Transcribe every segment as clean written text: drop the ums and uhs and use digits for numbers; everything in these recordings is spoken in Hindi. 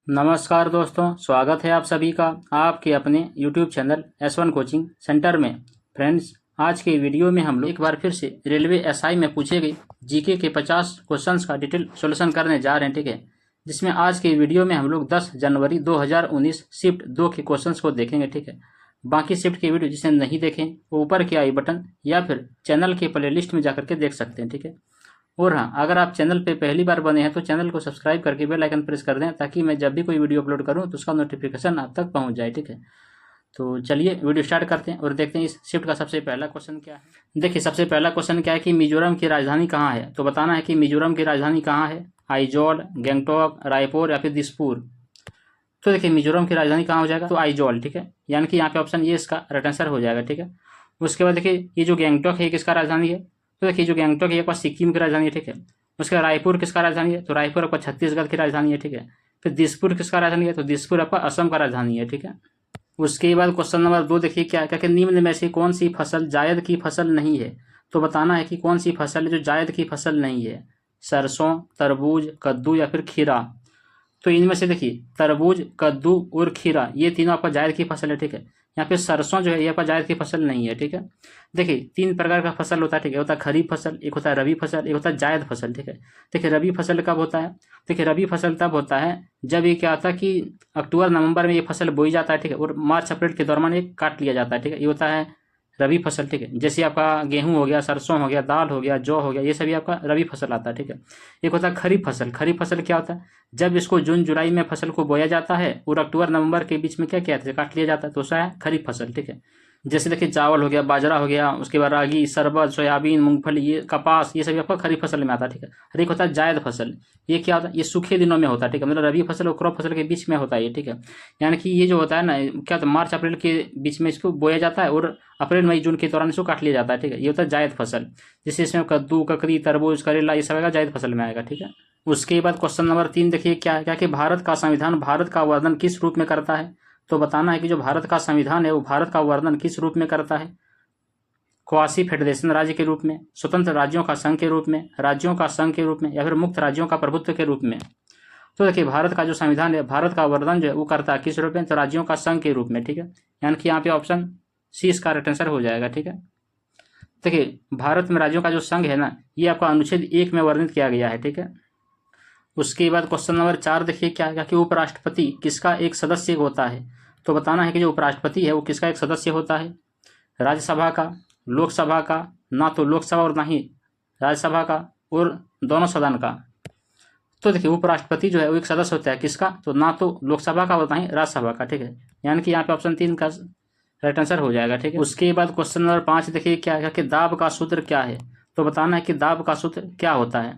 नमस्कार दोस्तों, स्वागत है आप सभी का आपके अपने YouTube channel S1 coaching centre में। फ्रेंड्स, आज के वीडियो में हम लोग एक बार फिर से रेलवे SI में पूछे गए जीके के 50 क्वेश्चंस का डिटेल सॉल्यूशन करने जा रहे हैं, ठीक है। जिसमें आज के वीडियो में हम लोग 10 जनवरी 2019 शिफ्ट 2 के क्वेश्चंस को देखेंगे, ठीक है। बाकी शिफ्ट के वीडियो जिसे नहीं देखें वो ऊपर के आई बटन या फिर चैनल के प्ले लिस्ट में जाकर के देख सकते हैं, ठीक है। और हाँ, अगर आप चैनल पे पहली बार बने हैं तो चैनल को सब्सक्राइब करके बेल आइकन प्रेस कर दें ताकि मैं जब भी कोई वीडियो अपलोड करूं तो उसका नोटिफिकेशन आप तक पहुंच जाए, ठीक है। तो चलिए वीडियो स्टार्ट करते हैं और देखते हैं इस शिफ्ट का सबसे पहला क्वेश्चन क्या है। देखिए, सबसे पहला क्वेश्चन क्या है कि मिजोरम की राजधानी कहाँ है। तो बताना है कि मिजोरम की राजधानी कहाँ है। आइजोल, गंगटोक, रायपुर या फिर दिसपुर। तो देखिए, मिजोरम की राजधानी कहाँ हो जाएगा, तो आइजोल, ठीक है। यानी कि यहाँ पे ऑप्शन ये इसका राइट आंसर हो जाएगा, ठीक है। उसके बाद देखिए, ये जो गंगटोक है किसका राजधानी है। तो देखिए, जो गंगटोक है एक बार सिक्किम की राजधानी है, ठीक है। उसके बाद रायपुर किसका राजधानी है, तो रायपुर आपका छत्तीसगढ़ की राजधानी है, ठीक है। फिर दिसपुर किसका राजधानी है, तो दिसपुर आपका असम का राजधानी है, ठीक है। उसके बाद क्वेश्चन नंबर 2 देखिए क्या है कि निम्न में से कौन सी फसल जायद की फसल नहीं है। तो बताना है कि कौन सी फसल है जो जायद की फसल नहीं है। सरसों, तरबूज, कद्दू या फिर खीरा। तो इनमें से देखिए, तरबूज, कद्दू और खीरा ये तीनों आपका जायद की फसल है, ठीक है। यहाँ पे सरसों जो है ये आपका जायद की फसल नहीं है, ठीक है। देखिए, 3 प्रकार का फसल होता है, ठीक है। होता है खरीफ फसल, एक होता है रबी फसल, एक होता है जायद फसल, ठीक है। देखिए, रबी फसल कब होता है। देखिए, रबी फसल तब होता है जब ये क्या होता है कि अक्टूबर नवंबर में ये फसल बोई जाता है, ठीक है। और मार्च अप्रैल के दौरान ये काट लिया जाता है, ठीक है। ये होता है रबी फसल, ठीक है। जैसे आपका गेहूं हो गया, सरसों हो गया, दाल हो गया, जौ हो गया, ये सभी आपका रबी फसल आता है, ठीक है। एक होता है खरीफ फसल। खरीफ फसल क्या होता है, जब इसको जून जुलाई में फसल को बोया जाता है और अक्टूबर नवंबर के बीच में क्या किया जाता है, काट लिया जाता है, तो उसका है खरीफ फसल, ठीक है। जैसे देखिए, चावल हो गया, बाजरा हो गया, उसके बाद रागी, शरबत, सोयाबीन, मूंगफली, ये कपास, ये सभी आपका खरीफ फसल में आता है, ठीक है। और एक होता है जायद फसल। ये क्या होता है, ये सूखे दिनों में होता है, ठीक है। मतलब रबी फसल और क्रॉप फसल के बीच में होता है ये, ठीक है। यानी कि ये जो होता है ना, क्या होता है, मार्च अप्रैल के बीच में इसको बोया जाता है और अप्रैल मई जून के दौरान इसको काट लिया जाता है, ठीक है। ये होता है जायद फसल। जैसे इसमें कद्दू, ककड़ी, तरबूज, करेला, ये सब आएगा जायद फसल में आएगा, ठीक है। उसके बाद क्वेश्चन नंबर 3 देखिए क्या है, क्या कि भारत का संविधान भारत का वर्णन किस रूप में करता है। तो बताना है कि जो भारत का संविधान है वो भारत का वर्णन किस रूप में करता है। क्वासी फेडरेशन राज्य के रूप में, स्वतंत्र राज्यों का संघ के रूप में, राज्यों का संघ के रूप में, या फिर मुक्त राज्यों का प्रभुत्व के रूप में। तो देखिए, भारत का जो संविधान है, भारत का वर्णन जो है वो करता है किस रूप में, तो राज्यों का संघ के रूप में, ठीक है। यानी कि यहाँ पे ऑप्शन सी इसका राइट आंसर हो जाएगा, ठीक है। देखिए, भारत में राज्यों का जो संघ है ना, ये आपका अनुच्छेद 1 में वर्णित किया गया है, ठीक है। उसके बाद क्वेश्चन नंबर 4 देखिए क्या है कि उपराष्ट्रपति किसका एक सदस्य होता है। तो बताना है कि जो उपराष्ट्रपति है वो किसका एक सदस्य होता है। राज्यसभा का, लोकसभा का, ना तो लोकसभा और ना ही राज्यसभा का, और दोनों सदन का। तो देखिए, उपराष्ट्रपति जो है वो एक सदस्य होता है किसका, तो ना तो लोकसभा का और ना ही राज्यसभा का, ठीक है। यानी कि यहाँ पे ऑप्शन 3 का राइट आंसर हो जाएगा, ठीक है। उसके बाद क्वेश्चन नंबर 5 देखिए क्या है कि दाब का सूत्र क्या है। तो बताना है कि दाब का सूत्र क्या होता है।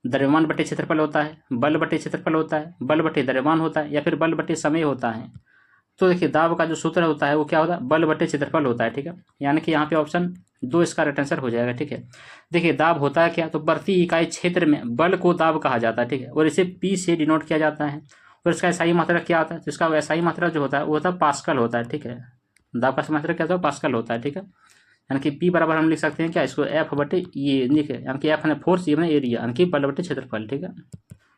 द्रव्यमान बटे क्षेत्रफल होता है, बल बटे क्षेत्रफल होता है, बल बटे द्रव्यमान होता है, या फिर बल बटे समय होता है। तो देखिए, दाब का जो सूत्र होता है वो क्या होता है, बल बटे क्षेत्रफल होता है, ठीक है। यानी कि यहाँ पे ऑप्शन 2 इसका राइट आंसर हो जाएगा, ठीक है। देखिए, दाब होता है क्या, तो प्रति इकाई क्षेत्र में बल को दाब कहा जाता है, ठीक है। और इसे पी से डिनोट किया जाता है। और इसका एसआई मात्रा क्या होता है, तो इसका एसआई मात्रा जो होता है वो होता है पास्कल होता है, ठीक है। दाब का मात्रा क्या होता है, पास्कल होता है, ठीक है। यानी कि पी बराबर हम लिख सकते हैं क्या, इसको एफ बटे ये लिखे, यानी कि एफ है फोर्स, ये एरिया, यानी कि बल बटे क्षेत्रफल, ठीक है।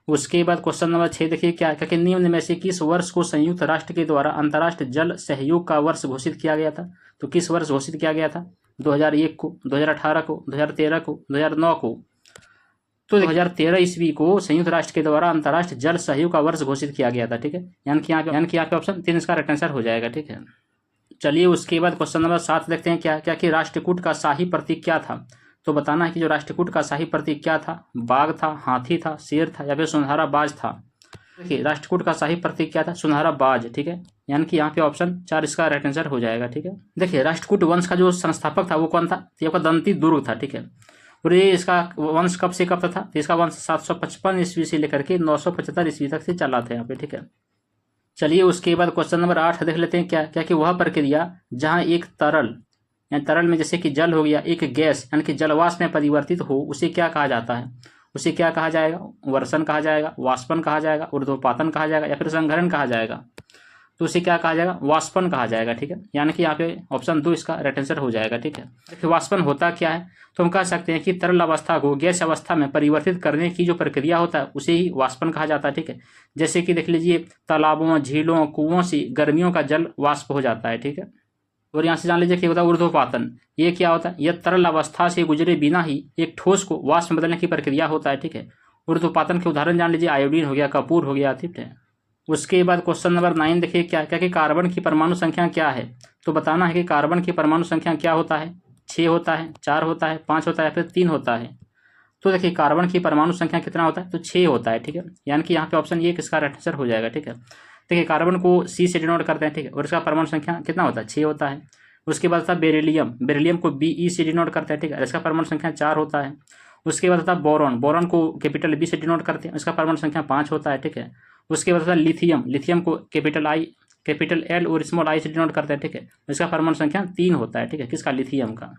उसके बाद क्वेश्चन नंबर 6 देखिए क्या है कि निम्न में से किस वर्ष को संयुक्त राष्ट्र के द्वारा अंतर्राष्ट्रीय जल सहयोग का वर्ष घोषित किया गया था। तो किस वर्ष घोषित किया गया था, 2001 को, 2018 को, 2013 को, 2009 को। तो 2013 ईस्वी को संयुक्त राष्ट्र के द्वारा अंतर्राष्ट्रीय जल सहयोग का वर्ष घोषित किया गया था, ठीक है। यानी कि यहाँ पे ऑप्शन 3 इसका राइट आंसर हो जाएगा, ठीक है। चलिए, उसके बाद क्वेश्चन नंबर 7 देखते हैं क्या कि राष्ट्रकूट का शाही प्रतीक क्या था। तो बताना है कि जो राष्ट्रकूट का शाही प्रतीक क्या था, बाघ था, हाथी था, शेर था, या फिर सुनहरा बाज था। देखिए, राष्ट्रकूट का शाही प्रतीक क्या था, सुनहरा बाज, ठीक है। यानी कि यहाँ पे ऑप्शन 4 इसका राइट आंसर हो जाएगा, ठीक है। देखिए, राष्ट्रकूट वंश का जो संस्थापक था वो कौन था, तो ये आपका दंती दुर्ग था, ठीक है। और ये इसका वंश कब से कब तक था, तो इसका वंश 755 ईस्वी से लेकर के 975 ईस्वी तक से चला था यहाँ पे, ठीक है। चलिए, उसके बाद क्वेश्चन नंबर 8 देख लेते हैं क्या कि वह प्रक्रिया जहां एक तरल, यानी तरल में जैसे कि जल हो गया, एक गैस यानी कि जलवाष्प में परिवर्तित हो, उसे क्या कहा जाता है। उसे क्या कहा जाएगा, वर्षण कहा जाएगा, वाष्पन कहा जाएगा, ऊर्ध्वपातन कहा जाएगा, या फिर संघनन कहा जाएगा। तो उसे क्या कहा जाएगा, वाष्पन कहा जाएगा। ठीक है, यानी कि यहाँ पे ऑप्शन 2 इसका राइट आंसर हो जाएगा। ठीक है, देखिए वाष्पन होता क्या है, तो हम कह सकते हैं कि तरल अवस्था को गैस अवस्था में परिवर्तित करने की जो प्रक्रिया होता है उसे ही वाष्पन कहा जाता है। ठीक है, जैसे कि देख लीजिए तालाबों, झीलों, कुओं से गर्मियों का जल वाष्प हो जाता है। ठीक है, और यहाँ से जान लीजिए क्या होता है, ऊर्ध्वपातन। ये क्या होता है, यह तरल अवस्था से गुजरे बिना ही एक ठोस को वाष्प में बदलने की प्रक्रिया होता है। ठीक है, ऊर्ध्वपातन के उदाहरण जान लीजिए, आयोडीन हो गया, कपूर हो गया। ठीक है, उसके बाद क्वेश्चन नंबर 9 देखिए क्या क्या कि कार्बन की परमाणु संख्या क्या है। तो बताना है कि कार्बन की परमाणु संख्या क्या होता है, 6 होता है, 4 होता है, 5 होता है या फिर 3 होता है। तो देखिए कार्बन की परमाणु संख्या कितना होता है, तो 6 होता है। ठीक है, यानी कि यहाँ पे ऑप्शन ए किसका राइट आंसर हो जाएगा। ठीक है, देखिए कार्बन को सी से डिनोट करते हैं। ठीक है, और इसका परमाणु संख्या कितना होता है, 6 होता है। उसके बाद था बेरिलियम, बेरिलियम को बी से डिनोट करते हैं। ठीक है, इसका परमाणु संख्या 4 होता है। उसके बाद था बोरॉन, बोरॉन को कैपिटल बी से डिनोट करते हैं, इसका परमाणु संख्या 5 होता है। ठीक है, उसके बाद था लिथियम, लिथियम को कैपिटल एल और स्मॉल आई से डिनोट करते हैं। ठीक है, इसका परमाणु संख्या 3 होता है। ठीक है, किसका, लिथियम का।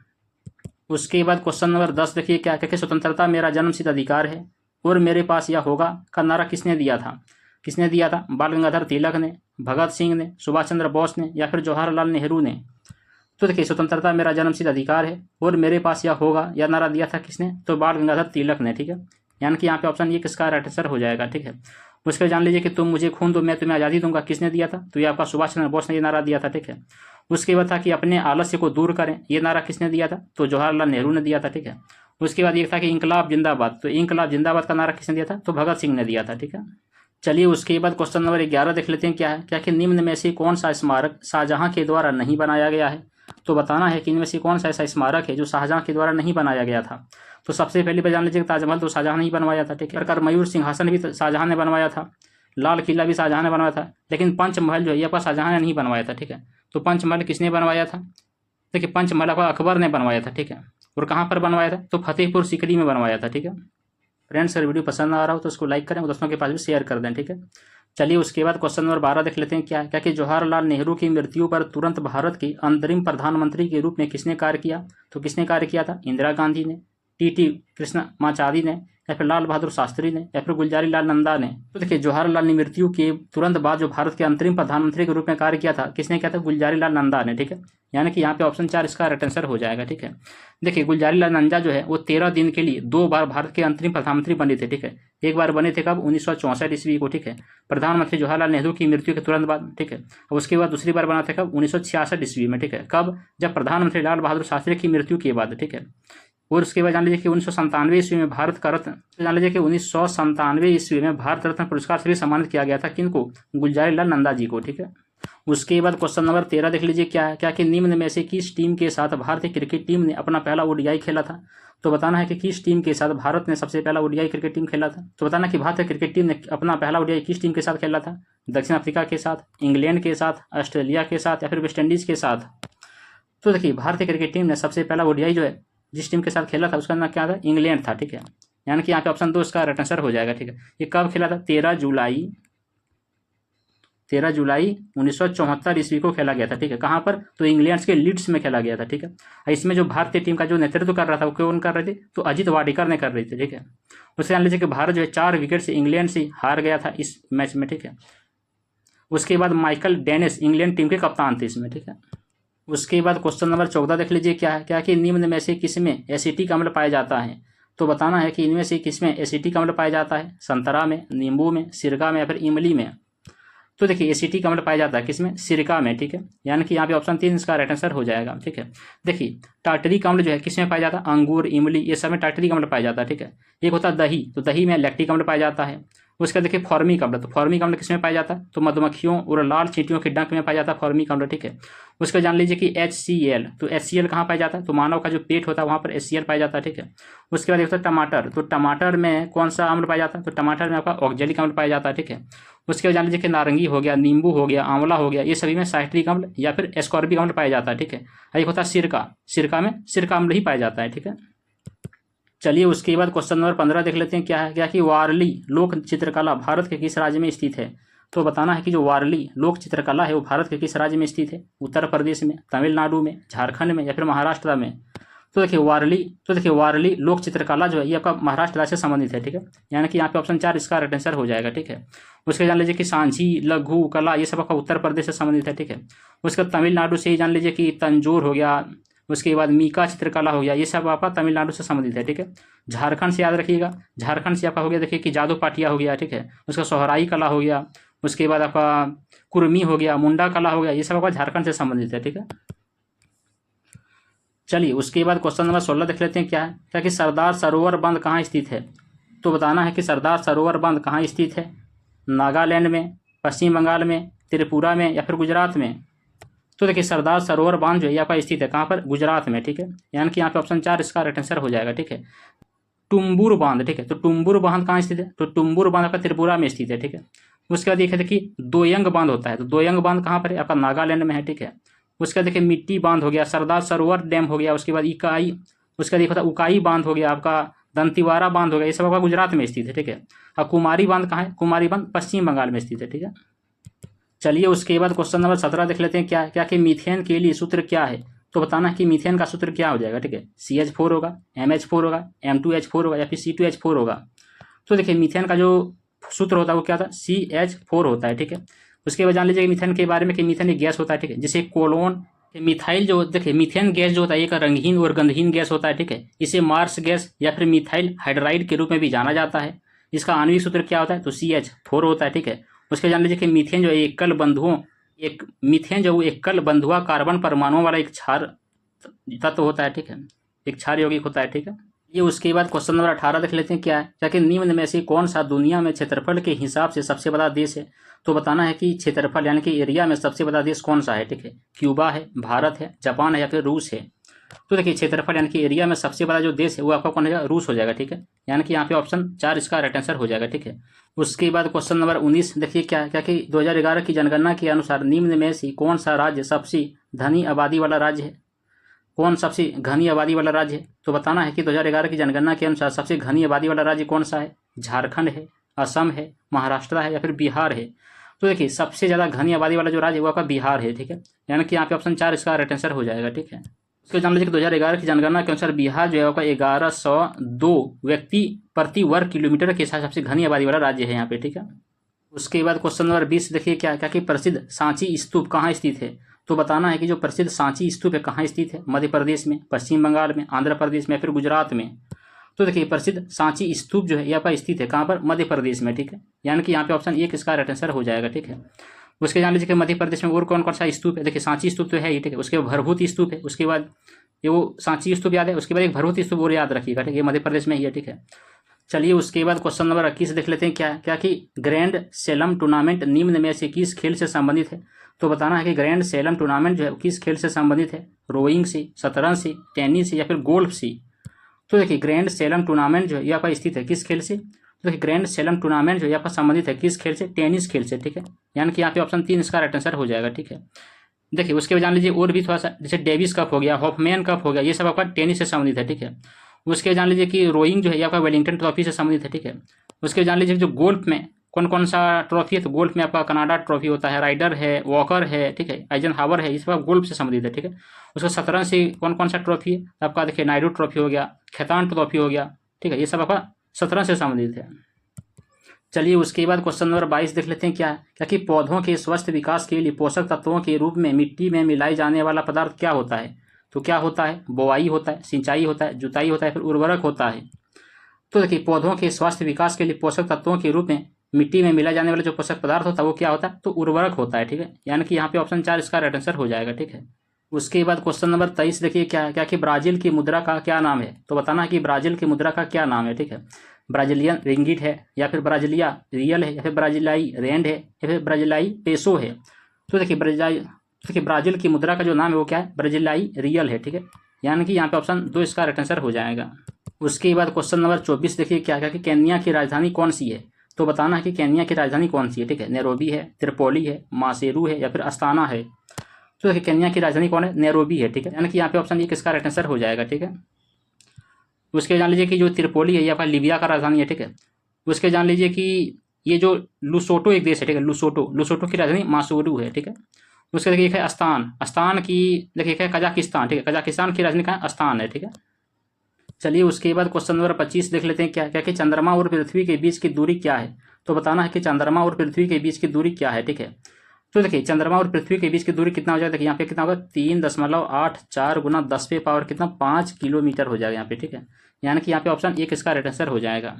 उसके बाद क्वेश्चन नंबर 10 देखिए क्या क्या, स्वतंत्रता मेरा जन्मसिद्ध अधिकार है और मेरे पास यह होगा का नारा किसने दिया था, किसने दिया था, बाल गंगाधर तिलक ने, भगत सिंह ने, सुभाष चंद्र बोस ने या फिर जवाहरलाल नेहरू ने। तो देखिए स्वतंत्रता मेरा जन्मसिद्ध अधिकार है और मेरे पास यह होगा, यह नारा दिया था किसने, तो बाल गंगाधर तिलक ने। ठीक है, यानी कि यहाँ पे ऑप्शन ये किसका राइट आंसर हो जाएगा। ठीक है, उसके जान लीजिए कि तुम मुझे खून दो मैं तुम्हें आज़ादी दूंगा, किसने दिया था, तो ये आपका सुभाष चंद्र बोस ने ये नारा दिया था। ठीक है, उसके बाद था कि अपने आलस्य को दूर करें, ये नारा किसने दिया था, तो जवाहरलाल नेहरू ने दिया था। ठीक है, उसके बाद ये था कि इंकलाब जिंदाबाद, तो इंकलाब जिंदाबाद का नारा किसने दिया था, तो भगत सिंह ने दिया था। ठीक है, चलिए उसके बाद क्वेश्चन नंबर 11 देख लेते हैं क्या है, क्या कि निम्न में से कौन सा स्मारक शाहजहां के द्वारा नहीं बनाया गया है। तो बताना है कि इनमें से कौन सा ऐसा स्मारक है जो शाहजहां के द्वारा नहीं बनाया गया था। तो सबसे पहले पे जान लीजिए ताजमहल तो शाहजहां ने ही बनवाया था। ठीक है, मयूर सिंहासन भी शाहजहां ने बनवाया था, लाल किला भी शाहजहां ने बनवाया था, लेकिन पंचमहल जो है आपका शाहजहां ने नहीं बनवाया था। ठीक है, तो पंचमहल किसने बनवाया था, देखिए पंचमहल आपका अकबर ने बनवाया था। ठीक है, और कहाँ पर बनवाया था, तो फतेहपुर सीकरी में बनवाया था। ठीक है फ्रेंड्स, अगर वीडियो पसंद आ रहा हो तो उसको लाइक करें और दोस्तों के पास भी शेयर कर दें। ठीक है, चलिए उसके बाद क्वेश्चन नंबर 12 देख लेते हैं क्या क्या कि जवाहरलाल नेहरू की मृत्यु पर तुरंत भारत के अंतरिम प्रधानमंत्री के रूप में किसने कार्य किया। तो किसने कार्य किया था, इंदिरा गांधी ने, टी कृष्णमाचारी ने या फिर लाल बहादुर शास्त्री ने या फिर गुलजारी लाल नंदा ने। तो देखिए जवाहरलाल ने मृत्यु के तुरंत बाद जो भारत के अंतरिम प्रधानमंत्री के रूप में कार्य किया था, किसने किया था, गुलजारी लाल नंदा ने। ठीक है, यानी कि यहाँ पे ऑप्शन 4 इसका राइट आंसर हो जाएगा। ठीक है, देखिए गुलजारी लाल नंदा जो है वो 13 दिन के लिए 2 बार भारत के अंतरिम प्रधानमंत्री बने थे। ठीक है, एक बार बने थे कब, 1964 ईस्वी को। ठीक है, प्रधानमंत्री जवाहरलाल नेहरू की मृत्यु के तुरंत बाद। ठीक है, और उसके बाद दूसरी बार बना था कब, 1966 ईस्वी में। ठीक है, कब, जब प्रधानमंत्री लाल बहादुर शास्त्री की मृत्यु के बाद। ठीक है, और उसके बाद जान लीजिए कि 1997 ईस्वी में भारत का रत्न, जान लीजिए कि 1997 ईस्वी में भारत रत्न पुरस्कार से भी सम्मानित किया गया था, किनको, गुलजारी लाल नंदा जी को। ठीक है, उसके बाद क्वेश्चन नंबर 13 देख लीजिए क्या है, क्या कि निम्न में से किस टीम के साथ भारतीय क्रिकेट टीम ने अपना पहला ओडीआई खेला था। तो बताना है कि किस टीम के साथ भारत ने सबसे पहला ओडीआई क्रिकेट टीम खेला था। तो बताना कि भारतीय क्रिकेट टीम ने अपना पहला ओडीआई किस टीम के साथ खेला था, दक्षिण अफ्रीका के साथ, इंग्लैंड के साथ, ऑस्ट्रेलिया के साथ या फिर वेस्ट इंडीज के साथ। तो देखिए भारतीय क्रिकेट टीम ने सबसे पहला ओडीआई जो है जिस टीम के साथ खेला था उसका नाम क्या था, इंग्लैंड था। ठीक है, यानी कि यहाँ पे ऑप्शन 2 इसका राइट आंसर हो जाएगा। ठीक है, ये कब खेला था, 13 जुलाई 1974 ईस्वी को खेला गया था। ठीक है, कहाँ पर, तो इंग्लैंड के लीड्स में खेला गया था। ठीक है, इसमें जो भारतीय टीम का जो नेतृत्व कर रहा था वो कौन कर रहे थे, तो अजीत वाडेकर ने कर रहे थे। ठीक है, उससे जान लीजिए कि भारत जो है 4 विकेट से इंग्लैंड से हार गया था इस मैच में। ठीक है, उसके बाद माइकल डेनिस इंग्लैंड टीम के कप्तान थे इसमें। ठीक है, उसके बाद क्वेश्चन नंबर 14 देख लीजिए क्या है, क्या कि निम्न में से किसमें एसिटिक अम्ल पाया जाता है। तो बताना है कि इनमें से किसमें एसिटिक अम्ल पाया जाता है, संतरा में, नींबू में, सिरका में या फिर इमली में। तो देखिए एसिटिक अम्ल पाया जाता है किसमें, सिरका में। ठीक है, यानी कि यहाँ पे ऑप्शन 3 इसका राइट आंसर हो जाएगा। ठीक है, देखिए टार्टरिक अम्ल जो है किसमें पाया जाता है, अंगूर, इमली, ये सब में टार्टरिक अम्ल पाया जाता है। ठीक है, एक होता है दही, तो दही में लैक्टिक अम्ल पाया जाता है। उसका देखिए फॉर्मिक अम्ल, तो फॉर्मिक अम्ल किसमें पाया जाता है, तो मधुमक्खियों और लाल चींटियों के डंक में पाया जाता है फॉर्मिक अम्ल। ठीक है, उसका जान लीजिए कि HCl, तो HCl कहाँ पाया जाता है, तो मानव का जो पेट होता है वहाँ पर HCl पाया जाता है। ठीक है, उसके बाद देखते हैं टमाटर, तो टमाटर में कौन सा अम्ल पाया जाता है, तो टमाटर में आपका ऑक्जेलिक अम्ल पाया जाता है। ठीक है, उसके बाद जान लीजिए कि नारंगी हो गया, नींबू हो गया, आंवला हो गया, ये सभी में साइट्रिक अम्ल या फिर एस्कॉर्बिक अम्ल पाया जाता है। ठीक है, एक होता है सिरका, सिरका में सिरका अम्ल ही पाया जाता है। ठीक है, चलिए उसके बाद क्वेश्चन नंबर 15 देख लेते हैं क्या है, क्या कि वारली लोक चित्रकला भारत के किस राज्य में स्थित है। तो बताना है कि जो वारली लोक चित्रकला है वो भारत के किस राज्य में स्थित है, उत्तर प्रदेश में, तमिलनाडु में, झारखंड में या फिर महाराष्ट्र में। तो देखिए वारली लोक चित्रकला जो है ये आपका महाराष्ट्र राज्य से संबंधित है, ठीक है। यानी कि यहाँ पे ऑप्शन 4 इसका राइट आंसर हो जाएगा, ठीक है। उसके जान लीजिए कि सांची, लघु कला ये सब आपका उत्तर प्रदेश से संबंधित है, ठीक है। उसके बाद तमिलनाडु से ही जान लीजिए कि तंजोर हो गया, उसके बाद मीका चित्रकला हो गया, ये सब आपका तमिलनाडु से संबंधित है, ठीक है। झारखंड से याद रखिएगा, झारखंड से आपका हो गया देखिए कि जादू पाटिया हो गया, ठीक है। उसका सोहराई कला हो गया, उसके बाद आपका कुर्मी हो गया, मुंडा कला हो गया, ये सब आपका झारखंड से संबंधित है, ठीक है। चलिए उसके बाद क्वेश्चन नंबर 16 देख लेते हैं क्या है। क्या कि सरदार सरोवर बांध कहाँ स्थित है? तो बताना है कि सरदार सरोवर बांध कहाँ स्थित है। नागालैंड में, पश्चिम बंगाल में, त्रिपुरा में या फिर गुजरात में। तो देखिए सरदार सरोवर बांध जो है आपका स्थित है कहाँ पर? गुजरात में, ठीक है। यानी कि यहाँ पे ऑप्शन 4 इसका राइट आंसर हो जाएगा, ठीक है। टुम्बुर बांध, ठीक है। तो टुम्बुर बांध कहाँ स्थित है? तो टुम्बुर बांध आपका त्रिपुरा में स्थित है, ठीक है। उसके बाद देखिए दोयंग बांध होता है, तो दोयंग बांध कहाँ पर है? आपका नागालैंड में है, ठीक है। उसके बाद देखिए मिट्टी बांध हो गया, सरदार सरोवर डैम हो गया, उसके बाद इकाई, उसके बाद देखो उकाई बांध हो गया, आपका दंतीवारा बांध हो गया, ये सब आपका गुजरात में स्थित है, ठीक है। और कुमारी बांध कहाँ है? कुमारी बांध पश्चिम बंगाल में स्थित है, ठीक है। चलिए उसके बाद क्वेश्चन नंबर 17 देख लेते हैं क्या क्या कि मीथेन के लिए सूत्र क्या है। तो बताना है कि मीथेन का सूत्र क्या हो जाएगा, ठीक है। CH4 होगा, MH4 होगा, M2H4 होगा या फिर C2H4 होगा। तो देखिए मीथेन का जो सूत्र होता है वो क्या था? CH4 होता है, ठीक है। उसके बाद जान लीजिए मीथेन के बारे में कि मीथेन एक गैस होता है, ठीक है। जैसे कोलोन मिथाइल जो देखिए मीथेन गैस जो होता है एक रंगहीन और गंधहीन गैस होता है, ठीक है। इसे मार्स गैस या फिर मिथाइल हाइड्राइड के रूप में भी जाना जाता है। इसका आणविक सूत्र क्या होता है? तो CH4 होता है, ठीक है। उसके जान लीजिए कि मीथेन जो मीथेन जो एकल बंधुआ कार्बन परमाणुओं वाला एक क्षार तत्व होता है, ठीक है। एक क्षार यौगिक होता है, ठीक है। ये उसके बाद क्वेश्चन नंबर 18 देख लेते हैं क्या है। क्या कि निम्न में से कौन सा दुनिया में क्षेत्रफल के हिसाब से सबसे बड़ा देश है। तो बताना है कि क्षेत्रफल यानी कि एरिया में सबसे बड़ा देश कौन सा है, ठीक है। क्यूबा है, भारत है, जापान है या फिर रूस है। तो देखिए क्षेत्रफल यानी कि एरिया में सबसे बड़ा जो देश है वो आपका कौन है? रूस हो जाएगा, ठीक है। यानी कि यहाँ पे ऑप्शन 4 इसका राइट आंसर हो जाएगा, ठीक है। उसके बाद क्वेश्चन नंबर 19 देखिए क्या कि 2011 की जनगणना के अनुसार निम्न में से कौन सा राज्य सबसे धनी आबादी वाला राज्य है? कौन सबसे घनी आबादी वाला राज्य है? तो बताना है कि 2011 की जनगणना के अनुसार सबसे घनी आबादी वाला राज्य कौन सा है? झारखंड है, असम है, महाराष्ट्र है या फिर बिहार है। तो देखिए सबसे ज़्यादा घनी आबादी वाला जो राज्य है वो आपका बिहार है, ठीक है। यानी कि यहाँ पे ऑप्शन 4 इसका राइट आंसर हो जाएगा, ठीक है। उसके जान लीजिए कि 2011 की जनगणना के अनुसार बिहार जो है आपका 1102 व्यक्ति प्रति वर्ग किलोमीटर के साथ सबसे घनी आबादी वाला राज्य है यहाँ पे, ठीक है। उसके बाद क्वेश्चन नंबर 20 देखिए क्या कि प्रसिद्ध सांची स्तूप कहाँ स्थित है। तो बताना है कि जो प्रसिद्ध सांची स्तूप है कहाँ स्थित है? मध्य प्रदेश में, पश्चिम बंगाल में, आंध्र प्रदेश में या फिर गुजरात में। तो देखिए प्रसिद्ध सांची स्तूप जो है यहाँ पर स्थित है कहाँ पर? मध्य प्रदेश में, ठीक है। यानी कि यहाँ पे ऑप्शन 1 इसका राइट आंसर हो जाएगा, ठीक है। उसके जान लीजिए कि मध्य प्रदेश में और कौन कौन सा स्तूप है। देखिए सांची स्तूप तो है ही, ठीक है। उसके बाद भरभूति स्तूप है, उसके बाद ये वो सांची स्तूप याद है, उसके बाद एक भरभूति स्तूप और याद रखिएगा, ठीक है। मध्य प्रदेश में ही है, ठीक है। चलिए उसके बाद क्वेश्चन नंबर 21 देख लेते हैं क्या कि ग्रैंड स्लैम टूर्नामेंट निम्न में से किस खेल से संबंधित है। तो बताना है कि ग्रैंड स्लैम टूर्नामेंट जो है किस खेल से संबंधित है? रोइंग से, शतरंज से, टेनिस से या फिर गोल्फ से। तो देखिए ग्रैंड स्लैम टूर्नामेंट जो है यहाँ पर स्थित है किस खेल से? तो देखिए ग्रैंड स्लैम टूर्नामेंट जो यहाँ पर संबंधित है किस खेल से? टेनिस खेल से, ठीक है। यानी कि यहाँ पे ऑप्शन 3 इसका राइट आंसर हो जाएगा, ठीक है। देखिए उसके बाद जान लीजिए और भी थोड़ा सा, जैसे डेविस कप हो गया, हॉफमैन कप हो गया, ये सब आपका टेनिस से संबंधित है, ठीक है। उसके जान लीजिए कि रोइंग जो है आपका वेलिंगटन ट्रॉफी से संबंधित है, ठीक है। उसके जान लीजिए जो गोल्फ में कौन कौन सा ट्रॉफी है। तो गोल्फ में आपका कनाडा ट्रॉफी होता है, राइडर है, वॉकर है, ठीक है, आइजनहावर है, ये सब गोल्फ से संबंधित है, ठीक है। उसका शतरंज से कौन कौन सा ट्रॉफी है? आपका देखिए नायडू ट्रॉफी हो गया, खैतान ट्रॉफी हो गया, ठीक है। ये सब आपका शतरंज से संबंधित है। चलिए उसके बाद क्वेश्चन नंबर 22 देख लेते हैं क्या कि पौधों के स्वस्थ विकास के लिए पोषक तत्वों के रूप में मिट्टी में मिलाई जाने वाला पदार्थ क्या होता है। तो क्या होता है? बोआई होता है, सिंचाई होता है, जुताई होता है, फिर उर्वरक होता है। तो देखिए पौधों के स्वास्थ्य विकास के लिए पोषक तत्वों के रूप में मिट्टी में मिला जाने वाला जो पोषक पदार्थ होता है वो क्या होता है? तो उर्वरक होता है, ठीक है। यानी कि यहाँ पे ऑप्शन 4 इसका राइट आंसर हो जाएगा, ठीक है। उसके बाद क्वेश्चन नंबर 23 देखिए क्या कि ब्राजील की मुद्रा का क्या नाम है। तो बताना है कि ब्राजील की मुद्रा का क्या नाम है, ठीक है। ब्राजीलियन रिंगिट है या फिर ब्राजीलिया रियल है या फिर ब्राजीलाई रैंड है या फिर ब्राजीलाई पेसो है। तो देखिए ब्राजील की मुद्रा का जो नाम है वो क्या है? ब्राजीलाई रियल है, ठीक है। यानी कि यहाँ पे ऑप्शन 2 इसका राइट आंसर हो जाएगा। उसके बाद क्वेश्चन नंबर 24 देखिए क्या कि केन्या की राजधानी कौन सी है। तो बताना है कि केन्या की राजधानी कौन सी है, ठीक है। नैरोबी है, त्रिपोली है, मासेरू है या फिर अस्ताना है। तो देखिए केन्या की राजधानी कौन है? नैरोबी है, ठीक है। यानी कि यहाँ पे ऑप्शन 1 इसका राइट आंसर हो जाएगा, ठीक है। उसके जान लीजिए कि जो त्रिपोली है ये आपका लीबिया का राजधानी है, ठीक है। उसके जान लीजिए कि ये जो लुसोटो एक देश है, ठीक है। लुसोटो की राजधानी मासूरू है, ठीक है। उसके देखिए है अस्तान, अस्तान की देखिए है कजाकिस्तान, ठीक है, कजाकिस्तान की राजधानी कहाँ अस्तान है, ठीक है। चलिए उसके बाद क्वेश्चन नंबर 25 देख लेते हैं, क्या क्या कि चंद्रमा और पृथ्वी के बीच की दूरी क्या है। तो बताना है कि चंद्रमा और पृथ्वी के बीच की दूरी क्या है, ठीक है। तो देखिए चंद्रमा और पृथ्वी के बीच की दूरी कितना हो जाएगा, देखिए यहाँ पे कितना होगा 3.84 गुना 10 पे पावर कितना 5 किलोमीटर हो जाएगा यहाँ पे, ठीक है। यानी कि यहाँ पे ऑप्शन एक इसका राइट आंसर हो जाएगा।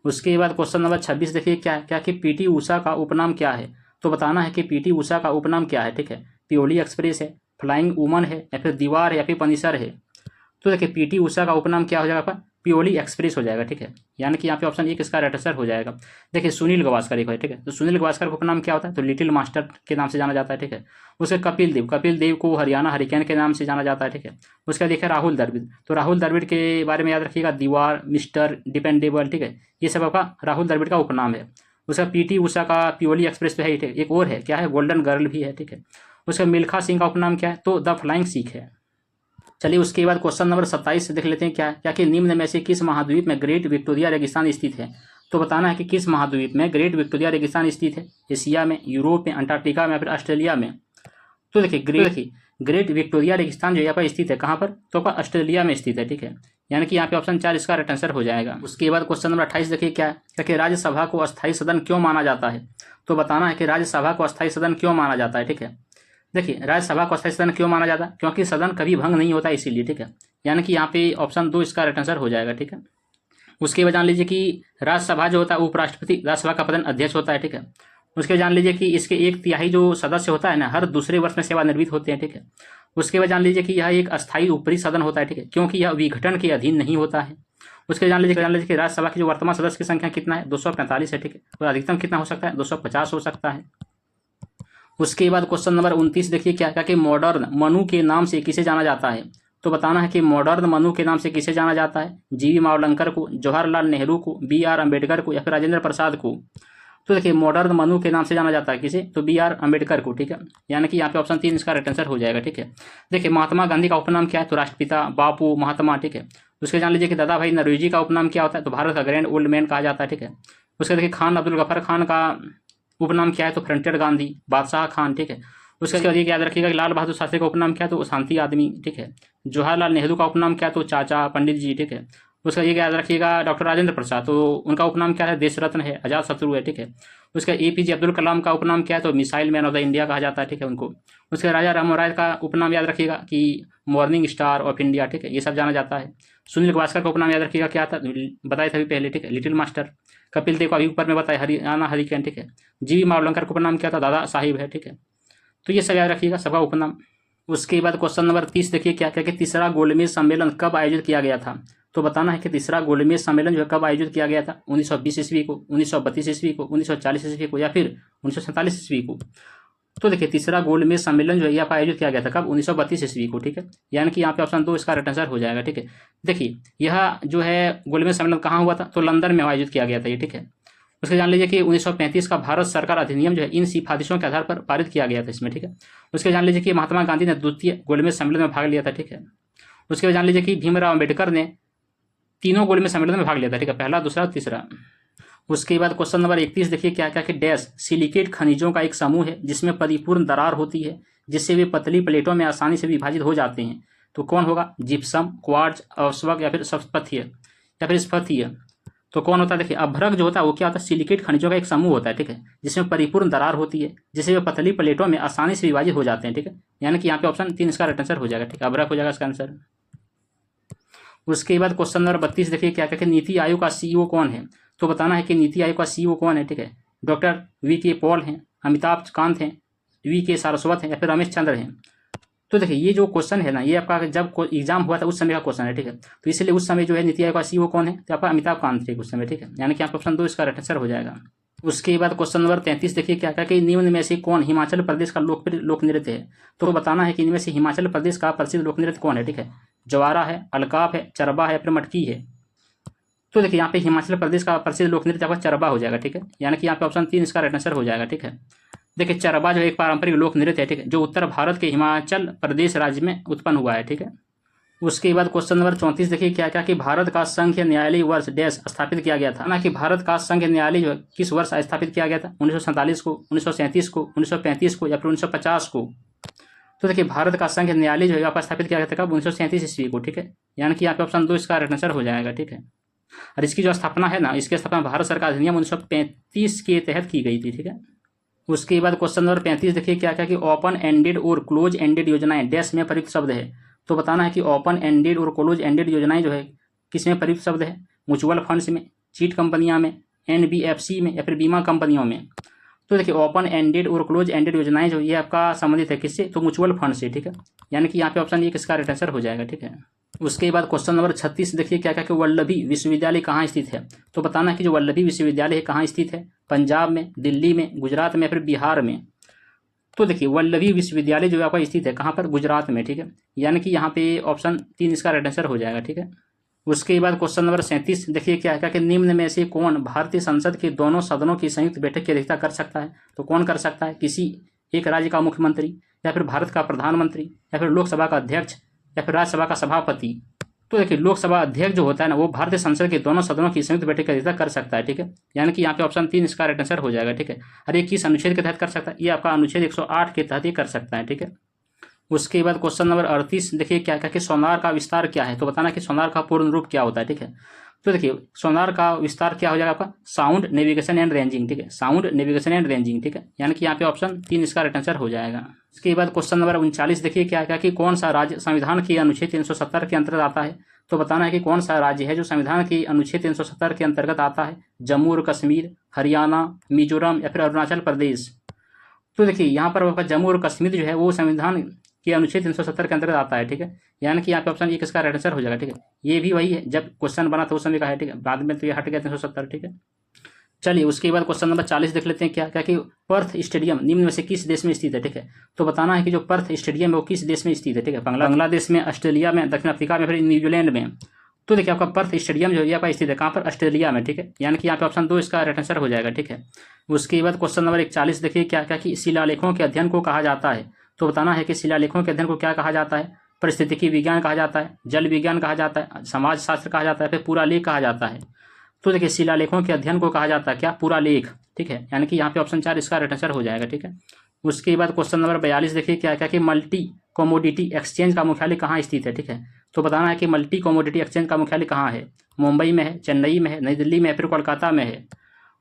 उसके बाद क्वेश्चन नंबर 26 देखिए, क्या क्या कि पीटी ऊषा का उपनाम क्या है। तो बताना है कि पीटी ऊषा का उपनाम क्या है, ठीक है। प्योली एक्सप्रेस है, फ्लाइंग वुमन है, या फिर दीवार है, या फिर पनिसर है। तो देखिए पीटी ऊषा का उपनाम क्या हो जाएगा आपका, प्योली एक्सप्रेस हो जाएगा, ठीक है। यानी कि यहाँ पे ऑप्शन एक इसका राइट आंसर हो जाएगा। देखिए सुनील गावस्कर एक है, ठीक है। तो सुनील गावस्कर का उपनाम क्या होता है, तो लिटिल मास्टर के नाम से जाना जाता है, ठीक है। उसके कपिल देव को हरियाणा हरिकेन के नाम से जाना जाता है, ठीक है। उसका देखिए राहुल द्रविड़, तो राहुल द्रविड़ के बारे में याद रखिएगा, दीवार, मिस्टर डिपेंडेबल, ठीक है। ये सब आपका राहुल द्रविड़ का उपनाम है। उसका पीटी ऊषा का प्योली एक्सप्रेस तो है, एक और है, क्या है, गोल्डन गर्ल भी है, ठीक है। उसका मिल्खा सिंह का उपनाम क्या है, तो द फ्लाइंग सिख है। चलिए उसके बाद क्वेश्चन नंबर 27 से देख लेते हैं, क्या कि निम्न में से किस महाद्वीप में ग्रेट विक्टोरिया रेगिस्तान स्थित है। तो बताना है कि किस महाद्वीप में ग्रेट विक्टोरिया रेगिस्तान स्थित है, एशिया में, यूरोप में, अंटार्कटिका में, या फिर ऑस्ट्रेलिया में। तो देखिए ग्रेट विक्टोरिया रेगिस्तान जो यहाँ पर स्थित है, कहाँ पर, तो ऑस्ट्रेलिया में स्थित है, ठीक है। यानी कि यहाँ पे ऑप्शन 4 इसका राइट आंसर हो जाएगा। उसके बाद क्वेश्चन नंबर 28 देखिए, क्या कि राज्यसभा को अस्थायी सदन क्यों माना जाता है। तो बताना है कि राज्यसभा को अस्थायी सदन क्यों माना जाता है, ठीक है। देखिए राज्यसभा को अस्थायी सदन क्यों माना जाता है, क्योंकि सदन कभी भंग नहीं होता इसीलिए, ठीक है। यानी कि यहाँ पे ऑप्शन 2 इसका राइट आंसर हो जाएगा, ठीक है। उसके बाद जान लीजिए कि राज्यसभा जो होता है उपराष्ट्रपति राज्यसभा का प्रधान अध्यक्ष होता है, ठीक है। उसके जान लीजिए कि इसके 1/3 जो सदस्य होता है ना, हर दूसरे वर्ष में सेवानिवृत्त होते हैं, ठीक है। उसके बाद जान लीजिए कि यह एक अस्थायी ऊपरी सदन होता है, ठीक है, क्योंकि यह विघटन के अधीन नहीं होता है। उसके जान लीजिए कि राज्यसभा की जो वर्तमान सदस्य की संख्या कितना है, 245 है, ठीक है। और अधिकतम कितना हो सकता है, 250 हो सकता है। उसके बाद क्वेश्चन नंबर 29 देखिए, क्या क्या कि मॉडर्न मनु के नाम से किसे जाना जाता है। तो बताना है कि मॉडर्न मनु के नाम से किसे जाना जाता है, जीवी मावलंकर को, जवाहरलाल नेहरू को, BR अम्बेडकर को, या फिर राजेंद्र प्रसाद को। तो देखिए मॉडर्न मनु के नाम से जाना जाता है किसे, तो BR अम्बेडकर को, ठीक है। यानी कि यहाँ पे ऑप्शन 3 इसका राइट आंसर हो जाएगा, ठीक है। देखिए महात्मा गांधी का उपनाम क्या है, तो राष्ट्रपिता, बापू, महात्मा, ठीक है। उसके जान लीजिए कि दादा भाई नौरोजी का उपनाम क्या होता है, तो भारत का ग्रैंड ओल्ड मैन कहा जाता है, ठीक है। उसके देखिए खान अब्दुल गफर खान का उपनाम क्या है, तो फ्रंटियर गांधी, बादशाह खान, ठीक है। उसके बाद ये याद रखिएगा कि लाल बहादुर शास्त्री का उपनाम क्या है, तो शांति आदमी, ठीक है। जवाहरलाल नेहरू का उपनाम क्या है, तो चाचा, पंडित जी, ठीक है। उसका ये याद रखिएगा डॉक्टर राजेंद्र प्रसाद, तो उनका उपनाम क्या है, देश रत्न है, अजात शत्रु है, ठीक है। उसका APJ अब्दुल कलाम का उपनाम क्या है, तो missile man of the India कहा जाता है, ठीक है उनको। उसके राजा राम मोहन राय का उपनाम याद रखिएगा कि मॉर्निंग स्टार ऑफ इंडिया, ठीक है, ये सब जाना जाता है। सुनील गावस्कर का उपनाम याद रखिएगा क्या था, बताया था अभी पहले, ठीक है, लिटिल मास्टर। कपिल देव का अभी ऊपर में बताया हरियाणा हरिकेन, ठीक है। जीवी मावलंकर का उपनाम क्या था, दादा साहिब है, ठीक है। तो ये सब याद रखिएगा सबका उपनाम। उसके बाद क्वेश्चन नंबर 30 देखिए, क्या क्या कि तीसरा गोलमेज सम्मेलन कब आयोजित किया गया था। तो बताना है कि तीसरा गोलमेज सम्मेलन जो है कब आयोजित किया गया था, 1920 ईस्वी को, 1932 ईस्वी को, 1940 ईस्वी को, या फिर 1947 ईस्वी को। तो देखिए तीसरा गोलमेज सम्मेलन जो है यहाँ पर आयोजित किया गया था कब, 1932 ईस्वी को, ठीक है। यानी कि यहाँ पे ऑप्शन 2 इसका राइट आंसर हो जाएगा, ठीक है। देखिए यह जो है गोलमेज सम्मेलन कहाँ हुआ था, तो लंदन में आयोजित किया गया था ये, ठीक है। उसके जान लीजिए कि 1935 का भारत सरकार अधिनियम जो है इन सिफारिशों के आधार पर पारित किया गया था इसमें, ठीक है। उसके जान लीजिए कि महात्मा गांधी ने द्वितीय गोलमेज सम्मेलन में भाग लिया था, ठीक है। उसके बाद जान लीजिए कि भीमराव अम्बेडकर ने तीनों गोलमेज सम्मेलन में भाग लिया था, ठीक है, पहला, दूसरा, तीसरा। उसके बाद क्वेश्चन नंबर 31 देखिए, क्या क्या कि डैश सिलिकेट खनिजों का एक समूह है जिसमें परिपूर्ण दरार होती है, जिससे वे पतली प्लेटों में आसानी से विभाजित हो जाते हैं। तो कौन होगा, जिप्सम, क्वार्ट्ज, अस्वक, या फिर स्फतीय, या फिर स्फतीय। तो कौन होता है, देखिए अभ्रक जो होता है वो क्या होता है, सिलिकेट खनिजों का एक समूह होता है, ठीक है, जिसमें परिपूर्ण दरार होती है, जिससे वे पतली प्लेटों में आसानी से विभाजित हो जाते हैं, ठीक है। यानी कि यहाँ पे ऑप्शन 3 इसका राइट आंसर हो जाएगा, ठीक है, अभ्रक हो जाएगा इसका आंसर। उसके बाद क्वेश्चन नंबर 32 देखिए, क्या क्या कि नीति आयोग का CEO कौन है। तो बताना है कि नीति आयोग का CEO कौन है, ठीक है। डॉक्टर VK पॉल हैं, अमिताभ कांत हैं, VK सारस्वत हैं, या फिर रमेश चंद्र हैं। तो देखिए ये जो क्वेश्चन है ना, ये आपका जब एग्जाम हुआ था उस समय का क्वेश्चन है, ठीक है। तो इसलिए उस समय जो है नीति आयोग का CEO कौन है, तो आपका अमिताभ कांत थे उस समय, ठीक है। यानी कि आपका ऑप्शन 2 इसका राइट आंसर हो जाएगा। उसके बाद क्वेश्चन नंबर 33 देखिए, क्या क्या कि निम्न में से कौन हिमाचल प्रदेश का लोकप्रिय लोक नृत्य है। तो बताना है कि इनमें से हिमाचल प्रदेश का प्रसिद्ध लोक नृत्य कौन है, ठीक है। जवारा है, अलकाप है, चरबा है, फिर मटकी है। तो देखिए यहाँ पे हिमाचल प्रदेश का प्रसिद्ध लोक नृत्य आपका चरबा हो जाएगा, ठीक है। यानी कि यहाँ पे ऑप्शन 3 इसका राइट आंसर हो जाएगा, ठीक है। देखिए चरबा जो एक पारंपरिक लोक नृत्य है, ठीक है, जो उत्तर भारत के हिमाचल प्रदेश राज्य में उत्पन्न हुआ है, ठीक है। उसके बाद क्वेश्चन नंबर 34 देखिए क्या क्या कि भारत का संघ न्यायालय वर्ष डैश स्थापित किया गया था ना, कि भारत का संघ न्यायालय जो किस वर्ष स्थापित किया गया था, 1947 को, 1937 को, 1935 को या फिर 1950 को। तो देखिए भारत का संघ न्यायालय जो है आपका स्थापित किया गया था कब, 1937 ईस्वी को, ठीक है। यानी कि यहाँ पे ऑप्शन 2 इसका राइट आंसर हो जाएगा, ठीक है। और इसकी जो स्थापना है ना, इसकी स्थापना भारत सरकार अधिनियम 1935 के तहत की गई थी, ठीक है। उसके बाद क्वेश्चन नंबर 35 देखिए क्या क्या कि ओपन एंडेड और क्लोज एंडेड योजनाएं डैश में प्रयुक्त शब्द है। तो बताना है कि ओपन एंडेड और क्लोज एंडेड योजनाएं जो है किसमें प्रयुक्त शब्द है, म्यूचुअल फंड्स में, चीट कंपनियां में, एनबीएफसी में या फिर बीमा कंपनियों में। तो देखिए ओपन एंडेड और क्लोज एंडेड योजनाएं जो ये आपका संबंधित है किससे, तो म्यूचुअल फंड से, ठीक है। यानी कि यहाँ पे ऑप्शन 1 इसका राइट आंसर हो जाएगा, ठीक है। उसके बाद क्वेश्चन नंबर 36 देखिए क्या क्या कि वल्लभी विश्वविद्यालय कहाँ स्थित है। तो बताना है कि जो वल्लभी विश्वविद्यालय है कहाँ स्थित है, पंजाब में, दिल्ली में, गुजरात में, फिर बिहार में। तो देखिए वल्लभी विश्वविद्यालय जो आपका स्थित है कहाँ पर, गुजरात में, ठीक है। यानी कि यहाँ पे ऑप्शन 3 इसका राइट आंसर हो जाएगा, ठीक है। उसके बाद क्वेश्चन नंबर 37 देखिए क्या क्या कि निम्न में से कौन भारतीय संसद के दोनों सदनों की संयुक्त बैठक की अध्यक्षता कर सकता है। तो कौन कर सकता है, किसी एक राज्य का मुख्यमंत्री या फिर भारत का प्रधानमंत्री या फिर लोकसभा का अध्यक्ष या फिर राज्यसभा का सभापति। तो देखिए लोकसभा अध्यक्ष जो होता है ना, वो भारतीय संसद के दोनों सदनों की संयुक्त बैठक की अध्यक्षता कर सकता है, ठीक है। यानी कि यहाँ पे ऑप्शन 3 इसका राइट आंसर हो जाएगा, ठीक है। और ये किस अनुच्छेद के तहत कर सकता है, ये आपका अनुच्छेद 108 के तहत ही कर सकता है, ठीक है। उसके बाद क्वेश्चन नंबर 38 देखिए क्या क्या कि सोनार का विस्तार क्या है। तो बताना कि सोनार का पूर्ण रूप क्या होता है, ठीक है। तो देखिए सोनार का विस्तार क्या हो जाएगा आपका, साउंड नेविगेशन एंड रेंजिंग, ठीक है, साउंड नेविगेशन एंड रेंजिंग, ठीक है। यानी कि यहाँ पे ऑप्शन 3 इसका राइट आंसर हो जाएगा। इसके बाद क्वेश्चन नंबर 39 देखिए क्या क्या कि कौन सा राज्य संविधान के अनुच्छेद 370 के अंतर्गत आता है। तो बताना है कि कौन सा राज्य है जो संविधान के अनुच्छेद 370 के अंतर्गत आता है, जम्मू और कश्मीर, हरियाणा, मिजोरम या फिर अरुणाचल प्रदेश। तो देखिए यहाँ पर आपका जम्मू और कश्मीर जो है वो संविधान के अनुच्छेद 370 के अंतर्गत आता है, ठीक है। यानी कि यहाँ पे ऑप्शन 1 इसका राइट आंसर हो जाएगा, ठीक है। ये भी वही है जब क्वेश्चन बना था उस समय का है, ठीक है। बाद में तो ये हट गया 370, ठीक है। चलिए उसके बाद क्वेश्चन नंबर 40 देख लेते हैं क्या क्या कि पर्थ स्टेडियम निम्न में से किस देश में स्थित है, ठीक है। तो बताना है कि जो पर्थ स्टेडियम है वो किस देश में स्थित है, ठीक है। बांग्लादेश में, ऑस्ट्रेलिया में, दक्षिण अफ्रीका में, फिर न्यूजीलैंड में। तो देखिए आपका पर्थ स्टेडियम जो है आपका स्थित है कहाँ पर, ऑस्ट्रेलिया में, ठीक है। यानी कि यहाँ पे ऑप्शन 2 इसका राइट आंसर हो जाएगा, ठीक है। उसके बाद क्वेश्चन नंबर 41 देखिए क्या क्या कि शिलालेखों के अध्ययन को कहा जाता है। तो बताना है कि शिलालेखों के अध्ययन को क्या कहा जाता है, परिस्थितिकी विज्ञान कहा जाता है, जल विज्ञान कहा जाता है, समाज शास्त्र कहा जाता है, फिर पुरालेख कहा जाता है। तो देखिए शिलालेखों के अध्ययन को कहा जाता है क्या, पुरालेख, ठीक है। यानी कि यहाँ पे ऑप्शन 4 इसका राइट आंसर हो जाएगा, ठीक है। उसके बाद क्वेश्चन नंबर 42 देखिए क्या क्या कि मल्टी कमोडिटी एक्सचेंज का मुख्यालय कहाँ स्थित है, ठीक है। तो बताना है कि मल्टी कमोडिटी एक्सचेंज का मुख्यालय कहाँ है, मुंबई में है, चेन्नई में है, नई दिल्ली में है, फिर कोलकाता में है।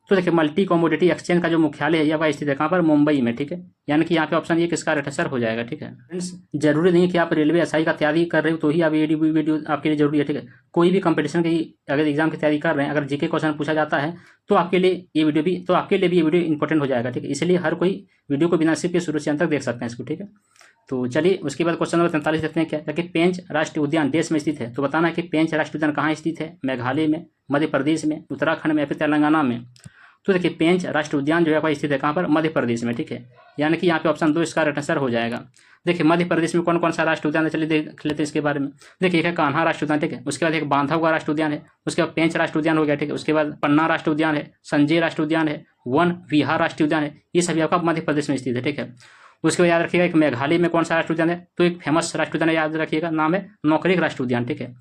तो देखिए मल्टी कमोडिटी एक्सचेंज का जो मुख्यालय है यह स्थित है कहाँ पर, मुंबई में, ठीक है। यानी कि यहाँ पे ऑप्शन 1 इसका राइट आंसर हो जाएगा, ठीक है। फ्रेंड्स जरूरी नहीं कि आप रेलवे एसआई का तैयारी कर रहे हो तो ही आप ये वीडियो आपके लिए जरूरी है, ठीक है। कोई भी कंपटीशन की अगर एग्जाम की तैयारी कर रहे हैं, अगर जीके क्वेश्चन पूछा जाता है तो आपके लिए ये वीडियो भी ये वीडियो इंपॉर्टेंट हो जाएगा, ठीक है। इसलिए हर कोई वीडियो को बिना स्किप के शुरू से अंत तक देख सकते हैं इसको, ठीक है। तो चलिए उसके बाद क्वेश्चन नंबर 43 देखते हैं क्या कि पेंच राष्ट्रीय उद्यान देश में स्थित है। तो बताना है कि पेंच राष्ट्रीय उद्यान कहाँ स्थित है, मेघालय में, मध्य प्रदेश में, उत्तराखंड में या फिर तेलंगाना में। तो देखिए पेंच राष्ट्रीय उद्यान जो है स्थित है कहाँ पर, मध्य प्रदेश में, ठीक है। यानी कि यहाँ पे ऑप्शन 2 इसका राइट आंसर हो जाएगा। देखिए मध्य प्रदेश में कौन कौन सा राष्ट्रीय उद्यान है, चलिए देख लेते हैं इसके बारे में। देखिए एक है कान्हा राष्ट्रीय उद्यान, ठीक है। उसके बाद एक बांधवगढ़ राष्ट्रीय उद्यान है, उसके बाद पेंच राष्ट्रीय उद्यान हो गया, ठीक है। उसके बाद पन्ना राष्ट्रीय उद्यान है, संजय राष्ट्रीय उद्यान है, वन विहार राष्ट्रीय उद्यान है। ये सभी आपका मध्य प्रदेश में स्थित है, ठीक है। उसके बाद याद रखिएगा एक मेघालय में कौन सा राष्ट्रीय उद्यान है, तो एक फेमस राष्ट्रीय उद्यान याद रखिएगा, नाम है नौकरेक राष्ट्रीय उद्यान, ठीक है।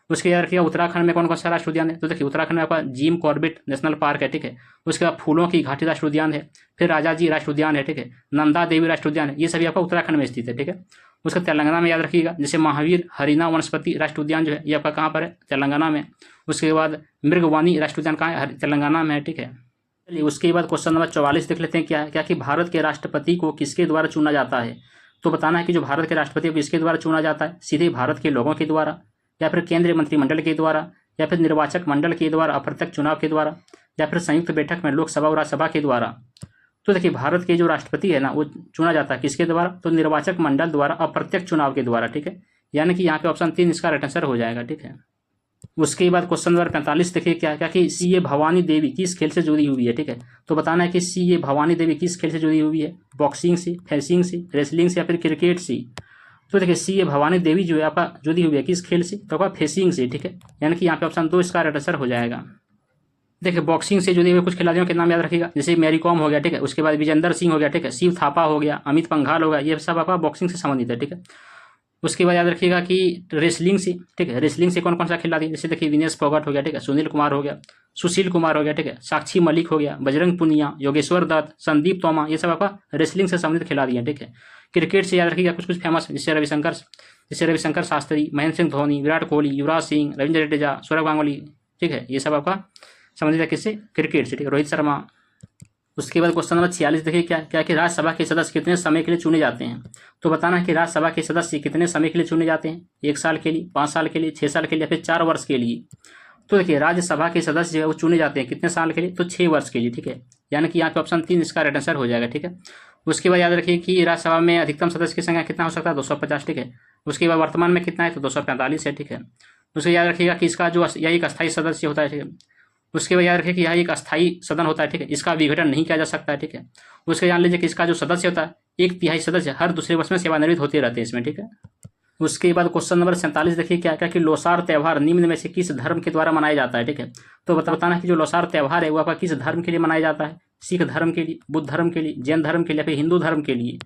उसके याद रखिएगा उत्तराखंड में कौन कौन सा राष्ट्रीय उद्यान है, तो देखिए उत्तराखंड में आपका जिम कॉर्बेट नेशनल पार्क है, ठीक है। उसके बाद फूलों की घाटी राष्ट्रीय उद्यान है, फिर राजाजी राष्ट्रीय उद्यान है, ठीक है। नंदा देवी राष्ट्रीय उद्यान है। ये सभी आपका उत्तराखंड में स्थित है, ठीक है। उसका तेलंगाना में याद रखिएगा जैसे महावीर हरिना वनस्पति राष्ट्रीय उद्यान जो है ये आपका कहाँ पर है, तेलंगाना में। उसके बाद मृगवानी राष्ट्रीय उद्यान कहाँ है, तेलंगाना में है, ठीक है। चलिए उसके बाद क्वेश्चन नंबर 44 देख लेते हैं क्या है क्या कि भारत के राष्ट्रपति को किसके द्वारा चुना जाता है। तो बताना है कि जो भारत के राष्ट्रपति को किसके द्वारा चुना जाता है, सीधे भारत के लोगों के द्वारा, या फिर केंद्रीय मंत्रिमंडल के द्वारा, या फिर निर्वाचक मंडल के द्वारा अप्रत्यक्ष चुनाव के द्वारा, या फिर संयुक्त बैठक में लोकसभा और राज्यसभा के द्वारा। तो देखिए भारत के जो राष्ट्रपति है ना वो चुना जाता है किसके द्वारा, तो निर्वाचक मंडल द्वारा अप्रत्यक्ष चुनाव के द्वारा, ठीक है। यानी कि यहाँ पे ऑप्शन 3 इसका राइट आंसर हो जाएगा, ठीक है। उसके बाद क्वेश्चन नंबर 45 देखिए क्या क्या कि सीए भवानी देवी किस खेल से जुड़ी हुई है, ठीक है। तो बताना है कि सीए भवानी देवी किस खेल से जुड़ी हुई है, बॉक्सिंग से, फेंसिंग से, रेसलिंग से या फिर क्रिकेट से। तो देखिए सीए भवानी देवी जो है आपका जुड़ी हुई है किस खेल से, तो आपका फेंसिंग से, ठीक है। यानी कि यहाँ पे ऑप्शन 2 इसका राइट आंसर हो जाएगा। देखिए बॉक्सिंग से जुड़े हुए कुछ खिलाड़ियों के नाम याद रखिएगा, जैसे मैरी कॉम हो गया, ठीक है। उसके बाद विजेंदर सिंह हो गया, ठीक है। शिव थापा हो गया, अमित पंघाल हो गया, ये सब आपका बॉक्सिंग से संबंधित है, ठीक है। उसके बाद याद रखिएगा कि रेसलिंग से, ठीक है, रेसलिंग से कौन कौन सा खिलाड़ी है, जैसे देखिए विनेश फोगाट हो गया, ठीक है, सुनील कुमार हो गया, सुशील कुमार हो गया, ठीक है, साक्षी मलिक हो गया, बजरंग पुनिया, योगेश्वर दत्त, संदीप तोमा, ये सब आपका रेसलिंग से संबंधित खिलाड़ी हैं, ठीक है। क्रिकेट से याद रखिएगा कुछ फेमस, जैसे रविशंकर शास्त्री, महेंद्र सिंह धोनी, विराट कोहली, युवराज सिंह, रविंद्र जडेजा, सौरभ गांगुली, ठीक है, ये सब आपका संबंधित है किससे, क्रिकेट से, ठीक है, रोहित शर्मा। उसके बाद क्वेश्चन नंबर 46 देखिए क्या कि राज्यसभा के सदस्य कितने समय के लिए चुने जाते हैं। तो बताना है कि राज्यसभा के सदस्य कितने समय के लिए चुने जाते हैं, 1 साल के लिए, 5 साल के लिए, 6 साल के लिए या फिर 4 वर्ष के लिए। तो देखिए राज्यसभा के सदस्य जो है वो चुने जाते हैं कितने साल के लिए, तो 6 वर्ष के लिए, ठीक है, यानी कि यहाँ पे ऑप्शन 3 इसका राइट आंसर हो जाएगा, ठीक है। उसके बाद याद रखिए कि राज्यसभा में अधिकतम सदस्य की संख्या कितना हो सकता है, 250, ठीक है। उसके बाद वर्तमान में कितना है, तो 245 है, ठीक है। उसके याद रखिएगा कि इसका जो यह एक अस्थायी सदस्य होता है, ठीक है। उसके बाद याद रखिए कि यह एक अस्थायी सदन होता है, ठीक है, इसका विघटन नहीं किया जा सकता है, ठीक है। उसके जान लीजिए कि इसका जो सदस्य होता है 1/3 सदस्य हर दूसरे वर्ष में सेवानिवृत्त होते रहते हैं इसमें, ठीक है। उसके बाद क्वेश्चन नंबर 47 देखिए क्या कि लोसार त्यौहार निम्न में से किस धर्म के द्वारा मनाया जाता है, ठीक है। तो बताना कि जो लोसार त्यौहार है वो आपका किस धर्म के लिए मनाया जाता है, सिख धर्म के लिए, बुद्ध धर्म के लिए, जैन धर्म के लिए, फिर हिंदू धर्म के लिए।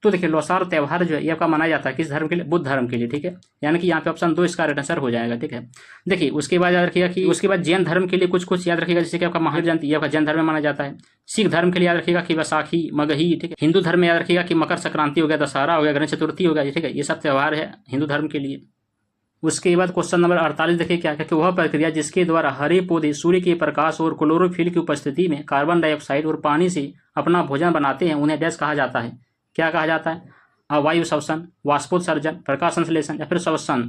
तो देखिए लोसार त्यौहार जो है ये आपका मनाया जाता है किस धर्म के लिए, बुद्ध धर्म के लिए, ठीक है, यानी कि यहाँ पे ऑप्शन 2 इसका राइट आंसर हो जाएगा, ठीक है। देखिए उसके बाद याद रखिएगा कि उसके बाद जैन धर्म के लिए कुछ याद रखिएगा, जैसे कि आपका महावीर जयंती ये आपका जैन धर्म में माना जाता है। सिख धर्म के लिए याद रखिएगा कि बैसाखी, मगही, ठीक है। हिंदू धर्म में याद रखिएगा कि मकर संक्रांति हो गया, दशहरा हो गया, गणेश चतुर्थी हो गया, ठीक है, ये सब त्यौहार है हिंदू धर्म के लिए। उसके बाद क्वेश्चन नंबर 48 देखिए क्या कि वह प्रक्रिया जिसके द्वारा हरे पौधे सूर्य के प्रकाश और क्लोरोफिल की उपस्थिति में कार्बन डाइऑक्साइड और पानी से अपना भोजन बनाते हैं उन्हें डैश कहा जाता है, क्या कहा जाता है, वायु श्वसन, वाष्पोत्सर्जन, प्रकाश संश्लेषण या फिर श्वसन।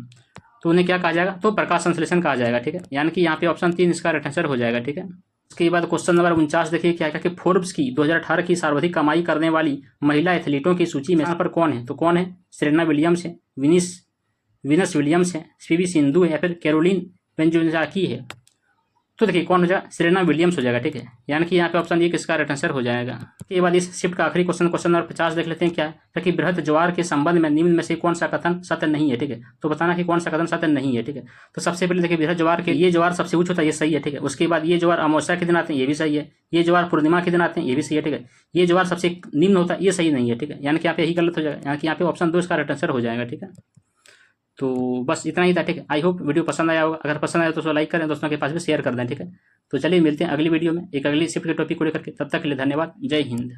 तो उन्हें क्या कहा जाएगा, तो प्रकाश संश्लेषण कहा जाएगा, ठीक है, यानी कि यहाँ पे ऑप्शन 3 इसका राइट आंसर हो जाएगा, ठीक है। उसके बाद क्वेश्चन नंबर 49 देखिए क्या कि फोर्ब्स की 2018 की सर्वाधिक कमाई करने वाली महिला एथलीटों की सूची में यहाँ पर कौन है, तो कौन है, सेरेना विलियम्स है, वीनस विलियम्स है, पीवी सिंधु है या फिर कैरोलिन वेंजुनजाकी है। तो देखिए कौन हो जाएगा, सेरेना विलियम्स हो जाएगा, ठीक है, यानी कि यहाँ पे ऑप्शन 1 इसका राइट आंसर हो जाएगा। इसके बाद इस शिफ्ट का आखिरी क्वेश्चन नंबर 50 देख लेते हैं क्या कि बृहद ज्वार के संबंध में निम्न में से कौन सा कथन सत्य नहीं है, ठीक है। तो बताना कि कौन सा कथन सत्य नहीं है, ठीक है। तो सबसे पहले देखिए बृहद ज्वार के ये ज्वार सबसे उच्च होता है, ये सही है, ठीक है। उसके बाद ये ज्वार अमावस्या के दिन आते हैं, ये भी सही है। ये ज्वार पूर्णिमा के दिन आते हैं, ये भी सही है, ठीक है। ये ज्वार सबसे निम्न होता है, ये सही नहीं है, ठीक है, यानी कि यहाँ पे यही गलत हो जाएगा, यानी कि यहाँ पे ऑप्शन 2 इसका राइट आंसर हो जाएगा, ठीक है। तो बस इतना ही था, ठीक है। आई होप वीडियो पसंद आया होगा, अगर पसंद आया तो उसको लाइक करें, दोस्तों के पास भी शेयर कर दें, ठीक है। तो चलिए मिलते हैं अगली वीडियो में एक अगली शिफ्ट के टॉपिक को लेकर के, तब तक के लिए धन्यवाद, जय हिंद।